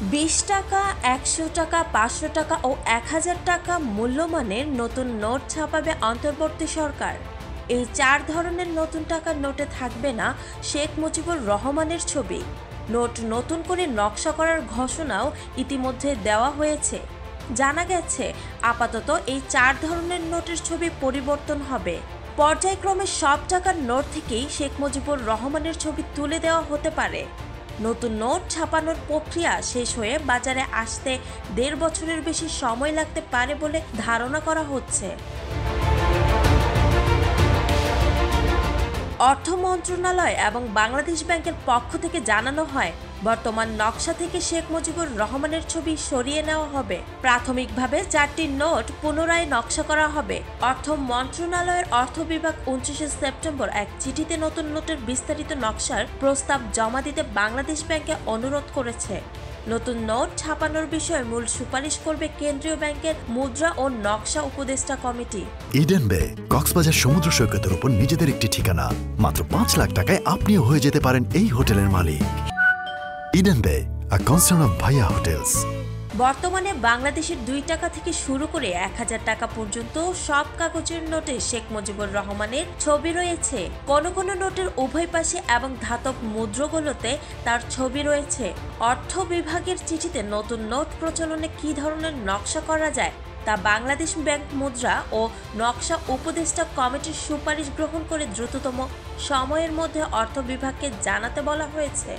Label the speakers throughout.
Speaker 1: 20 টাকা, 100 টাকা, 500 টাকা ও 1000 টাকা মূল্যমানের নতুন নোট ছাপাবে অন্তর্বর্তী সরকার। এই 4 ধরনের নতুন টাকার নোটে থাকবে না শেখ মুজিবুর রহমানের ছবি। নোট নতুন করে নকশা করার ঘোষণাও ইতিমধ্যে দেওয়া হয়েছে। জানা গেছে আপাতত এই 4 ধরনের নোটের ছবি পরিবর্তন হবে। পর্যায়ক্রমে সব টাকার নোট থেকেই শেখ মুজিবুর রহমানের ছবি তুলে দেওয়া হতে পারে। নতুন নোট ছাপানোর প্রক্রিয়া শেষ হয়ে বাজারে আসতে 1.5 বছরের বেশি সময় লাগতে পারে বলে ধারণা করা হচ্ছে। অর্থ মন্ত্রণালয় এবং বাংলাদেশ ব্যাংকের পক্ষ থেকে জানানো হয়, বর্তমান নকশা থেকে শেখ মুজিবুর রহমানের ছবি সরিয়ে নেওয়া হবে। প্রাথমিকভাবে 4টি নোট পুনরায় নকশা করা হবে। অর্থ মন্ত্রণালয়ের অর্থ বিভাগ 29 সেপ্টেম্বর এক চিঠিতে নতুন নোটের বিস্তারিত নকশার প্রস্তাব জমা দিতে বাংলাদেশ ব্যাংকে অনুরোধ করেছে। নতুন নোট ছাপানোর বিষয়ে মূল সুপারিশ করবে কেন্দ্রীয় ব্যাংকের মুদ্রা ও নকশা উপদেষ্টা কমিটি।
Speaker 2: ইডেন বে কক্সবাজার সমুদ্র সৈকতের উপর নিজেদের একটি ঠিকানা। মাত্র 5 লাখ টাকায় আপনিও হয়ে যেতে পারেন এই হোটেলের মালিক। ইডেন বে, a concern of Bhaiya Hotels।
Speaker 1: বর্তমানে বাংলাদেশের 2 টাকা থেকে শুরু করে 1000 টাকা পর্যন্ত সব কাগজের নোটে শেখ মুজিবুর রহমানের ছবি রয়েছে। কোনো কোনো নোটের উভয় পাশে এবং ধাতব মুদ্রাগুলোতে তার ছবি রয়েছে। অর্থ বিভাগের চিঠিতে নতুন নোট প্রচলনে কী ধরনের নকশা করা যায় তা বাংলাদেশ ব্যাংক মুদ্রা ও নকশা উপদেষ্টা কমিটির সুপারিশ গ্রহণ করে দ্রুততম সময়ের মধ্যে অর্থ বিভাগকে জানাতে বলা হয়েছে।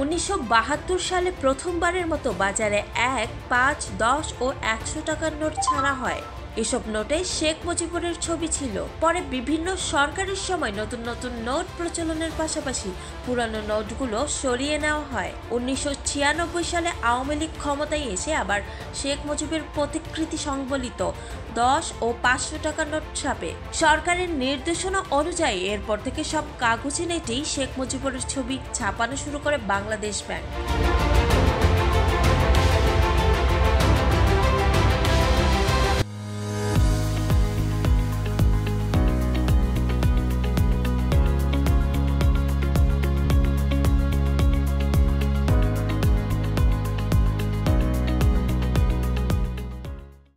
Speaker 1: 1972 সালে প্রথমবারের মতো বাজারে 1, 5, 10 ও 100 টাকার নোট ছাড়া হয়। এসব নোটে শেখ মুজিবুরের ছবি ছিল। পরে বিভিন্ন সরকারের সময় নতুন নতুন নোট প্রচলনের পাশাপাশি পুরানো নোটগুলো সরিয়ে নেওয়া হয়। 1996 সালে আওয়ামী লীগ ক্ষমতায় এসে আবার শেখ মুজিবের প্রতিকৃতি সংবলিত 10 ও 500 টাকার নোট ছাপে। সরকারের নির্দেশনা অনুযায়ী এরপর থেকে সব কাগজে নেটেই শেখ মুজিবুরের ছবি ছাপানো শুরু করে বাংলাদেশ ব্যাংক।